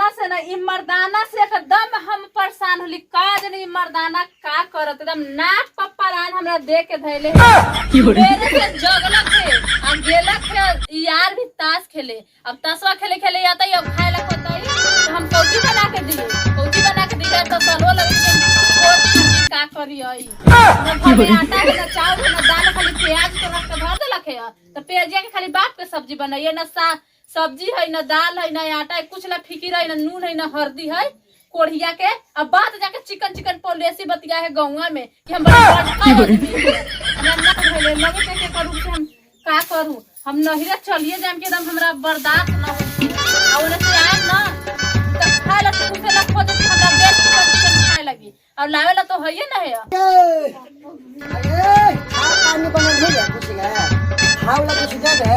मर्दाना से ना इ मर्दाना से एकदम हम परेशान होली का जने मर्दाना का करत एकदम नाक पप्परान हमरा देख के धैले मेरे से जगलक है अब गेलक है यार भी ताश खेले अब ताशवा खेले खेले आता है अब खाए लग होता है तो हम कौची बना के दिए तो सलो लगे का करी आई घर में आटा है ना चावल है ना दाल खाली प्याज के रख के धर देलक है तो प्याजिया के खाली बाप के सब्जी बनाइए ना सब्जी है ना दाल है ना आटा है कुछ ला फिकिर है ना नून है ना हल्दी है कोढ़िया के अब बात जाके चिकन पॉलिसी बतिया है गौवा में कि हम हम का करूं हम नहीं चलिए जाम के एकदम हमरा बर्दाश्त ना हो और से आए ना तो खाए ला कुछ ला खोज के हमरा देश चिकन खाए लगी और लावे ला तो है ना है अरे पानी बनल है कुछ है खावला कुछ दे दे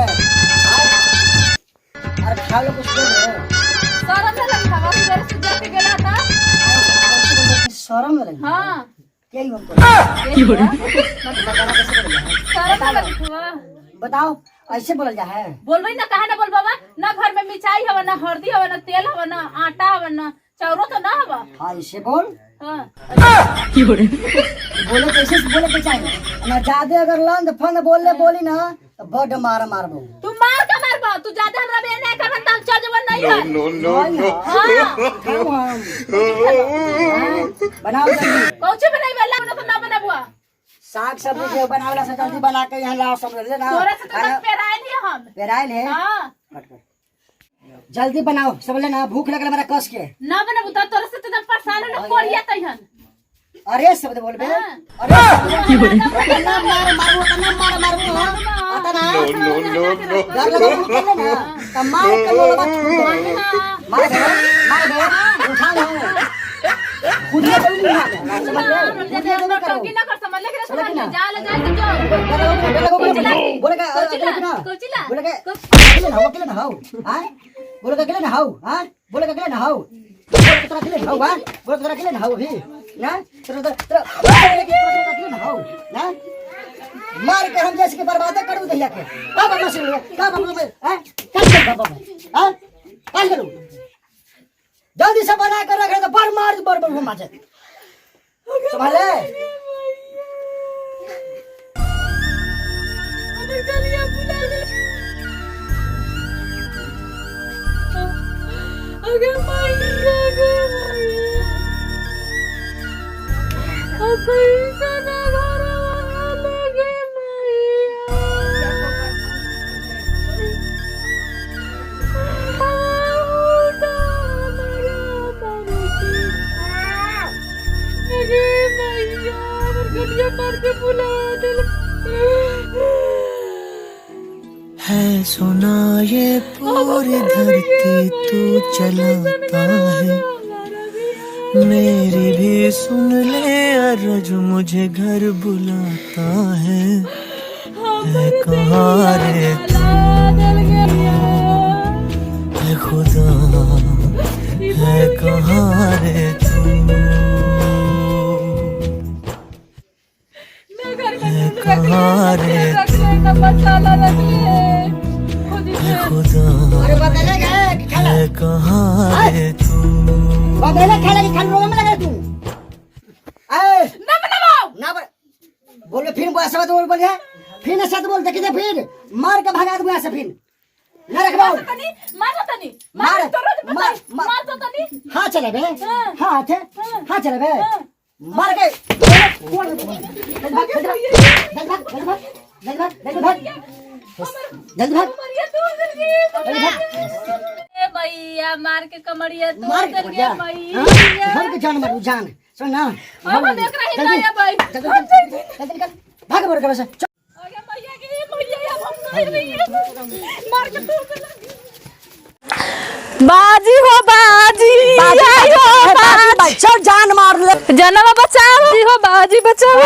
अरे खावला कुछ दे दे शरम ना लगी हवा मेरे से जाके गेला था शरम लगी हां क्या ही हमको शरम ना लगी हुआ बताओ ऐसे बोल जा है बोलबई ना काहे ना बोल बाबा ना घर में मिठाई हवा ना हल्दी हवा ना तेल हवा ना आटा हवा ना चाउरो तो ना हवा हां ऐसे बोल हां बोले कैसे बोले के चाहिए ना ज्यादा अगर लंद फंद बोली ना तो बड़ मारबो तू मार का मारबो तू ज्यादा हमरा बे नहीं करबा तब चल जब नहीं है नो बनाओ जल्दी कौची बनाई वाला तो ना बनाबुआ साग सब्जी के बनावला से जल्दी बना के यहाँ लाओ सब ले ना तोरे से तो पेराइल है हम पेराइल है हां जल्दी बनाओ सब ले ना भूख लगल मेरा कस के ना बनाबू तो तोरे से तो परेशान न कोरिया तइहन अरे शब्द बोलबे अरे की बोले ना मार आता ना नो डर लगा ना तमार के लोग मार दे उठा लो खुद ही जल्दी उठा की ना कर समझ ले के समझ ले जा ले जा बोले का कोचिला बोले का अकेले ना हो हां बोले का अकेले ना हो हां बोले का अकेले ना हो तेरा अकेले ना हो हां बोले तेरा अकेले ना हो भी ना तेरा अकेले ना हो ना मार के हम जैसे के बर्बाद करू दैया के का बाबा सुन ले का बाबा में हैं का बाबा हां का करू जल्दी से बना कर रख तो पर मार बर घुमा जाए संभाले अबे चलिए बुला ले अगर माइया अब पैसा ना घर वाले गे मैया मार के बुला दिल है सुना ये पूरी धरती तू चलाता है मेरी भी सुन ले अर्ज मुझे घर बुलाता है कहाँ रे तू है खुदा है कहाँ रे तू कहाँ रे खुदा है कहाँ रे तू बदले खेला की खान रोग में लगा तू ए ना बनाओ ना बोले फिर बस बात बोल बोलिए फिर ना सत बोल देखिए फिर मार के भगा दूंगा से फिर ना रखबाओ मार तो रोज मार तो तनी हां चले बे हां थे हां चले बे मार के जल्दी भाग भैया मार के कमरिया तो मार के भैया मार के जान मारू जान सुन ना अब देख रही है भाई जल्दी भाग बोल के बस अरे भैया की भैया हम नहीं रही है मार के तू बाजी हो बाजी बाजी चल जान मार ले जनवा बचाओ हो बाजी बचाओ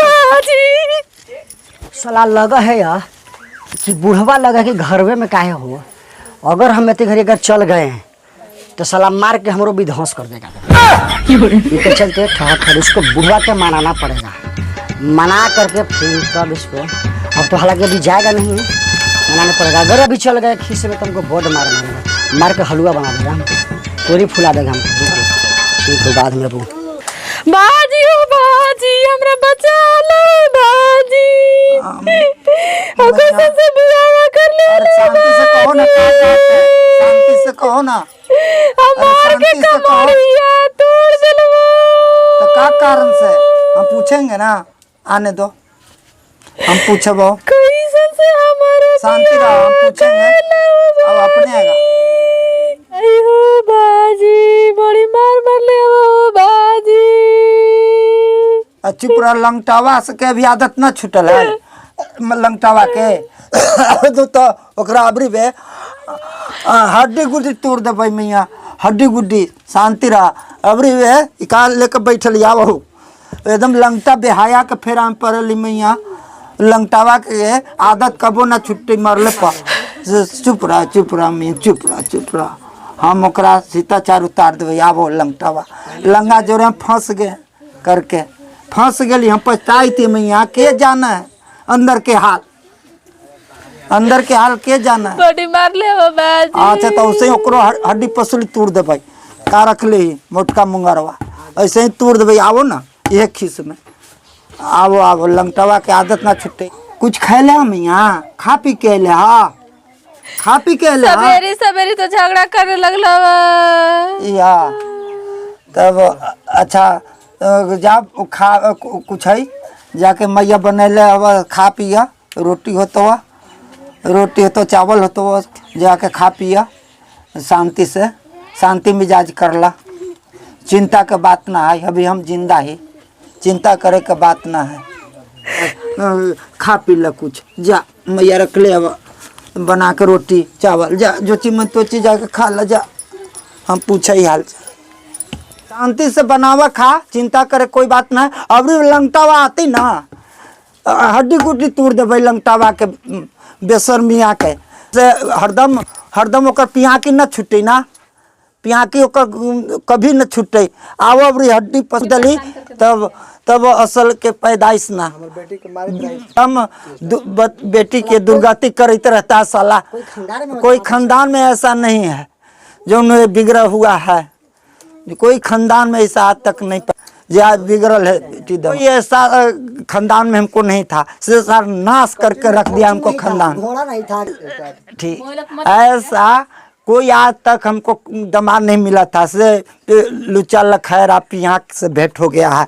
बाजी साला लगा है यार कि बुढ़वा लगा कि घरवे में काहे हो अगर हम इतने घरी अगर चल गए तो साला मार के हमरो विध्वंस कर देगा इनके चलते ठहर इसको बुढ़वा के मनाना पड़ेगा मना करके फिर तब इसको अब तो हालांकि अभी जाएगा नहीं मनाना पड़ेगा अगर अभी चल गए खीसे में तुमको बोर्ड मारेगा मार के हलवा बना देगा पूरी फुला देगा हमको। ठीक है, बाद में अब बाजी हो बाजी हमरा बचा लो बाजी। अगर से बियाह कर ले शांति से कहो ना, क्या बात है? शांति से कहो ना। हमार के कमरिया तोड़ देलवा। तो क्या कारण से हम पूछेंगे ना, आने दो, हम पूछबो। कैसे से हमारा शांति रहो, हम पूछेंगे, अब अपने आएगा। अयो बाजी बड़ी मार ले हो बाजी। चुप रह, लंगटावा से के भी आदत ना छूटल है लंगटावा के। तो ओकरा अबरी बे हड्डी गुड्डी तोड़ देबै मैया, हड्डी गुड्डी। शांति रह, अबरी बे इकाल लेके बैठल आवहु एकदम लंगटा बेहाया के फेरा में पड़ल मैया। लंगटावा के आदत कबो ना छुट्टी मरले पर। चुप रह मैया, चुप रह। हम ओकरा सीताचार उतार देबै। आबो लंगटावा, लंगा जोरे फंस गए करके फंस गई। हम पछताई थी मैया, के जाना है अंदर के हाल के जाना है। बड़ी मार ले हो बाजी। अच्छा तो उसे ओकरो हड्डी पसली तोड़ देबै। का रखले ही मोटका मुंगरवा ऐसे ही तोड़ देबै। आवो ना एक खीस में, आवो लंगटवा के आदत ना छुटे। कुछ खैले मैया, खा पी के ले। हाँ खा पी के ले। सवेरे तो झगड़ा करे लगल या तब अच्छा जा खा कुछ है जाके मैया बनैले अब खा पिया। रोटी होतो चावल होतो, जाके खा पिया शांति से, शांति मिजाज करला। चिंता के बात ना है, अभी हम जिंदा है, चिंता करे के बात ना है। खा पी ल कुछ, जा मैया रख ले अब बना के रोटी चावल, जा जो चीज में तो चीज जाके खा ला जा। हम पूछे ही हाल शांति से बनावा, खा, चिंता करे कोई बात ना है। अबरी लंगटावा आती ना हड्डी गुड्डी तोड़ देवे लंगटावा के बेशर्मिया के से। हरदम ओकर पियाकी न छुटे ना, पियाकी ओकर कभी न छुटे। आओ अबरी हड्डी पसदली तब असल के पैदाइश ना। हम बेटी के दुर्गति करते रहता है साला। कोई खानदान में ऐसा नहीं है जो उन्हें बिगड़ा हुआ है। कोई खानदान में ऐसा आज तक नहीं आज बिगड़ल है बेटी। कोई ऐसा खानदान में हमको नहीं था, सर नाश करके रख दिया हमको खानदान। ठीक ऐसा कोई आज तक हमको दमाद नहीं मिला था। से लुचा लखैर आप यहाँ से भेंट हो गया है,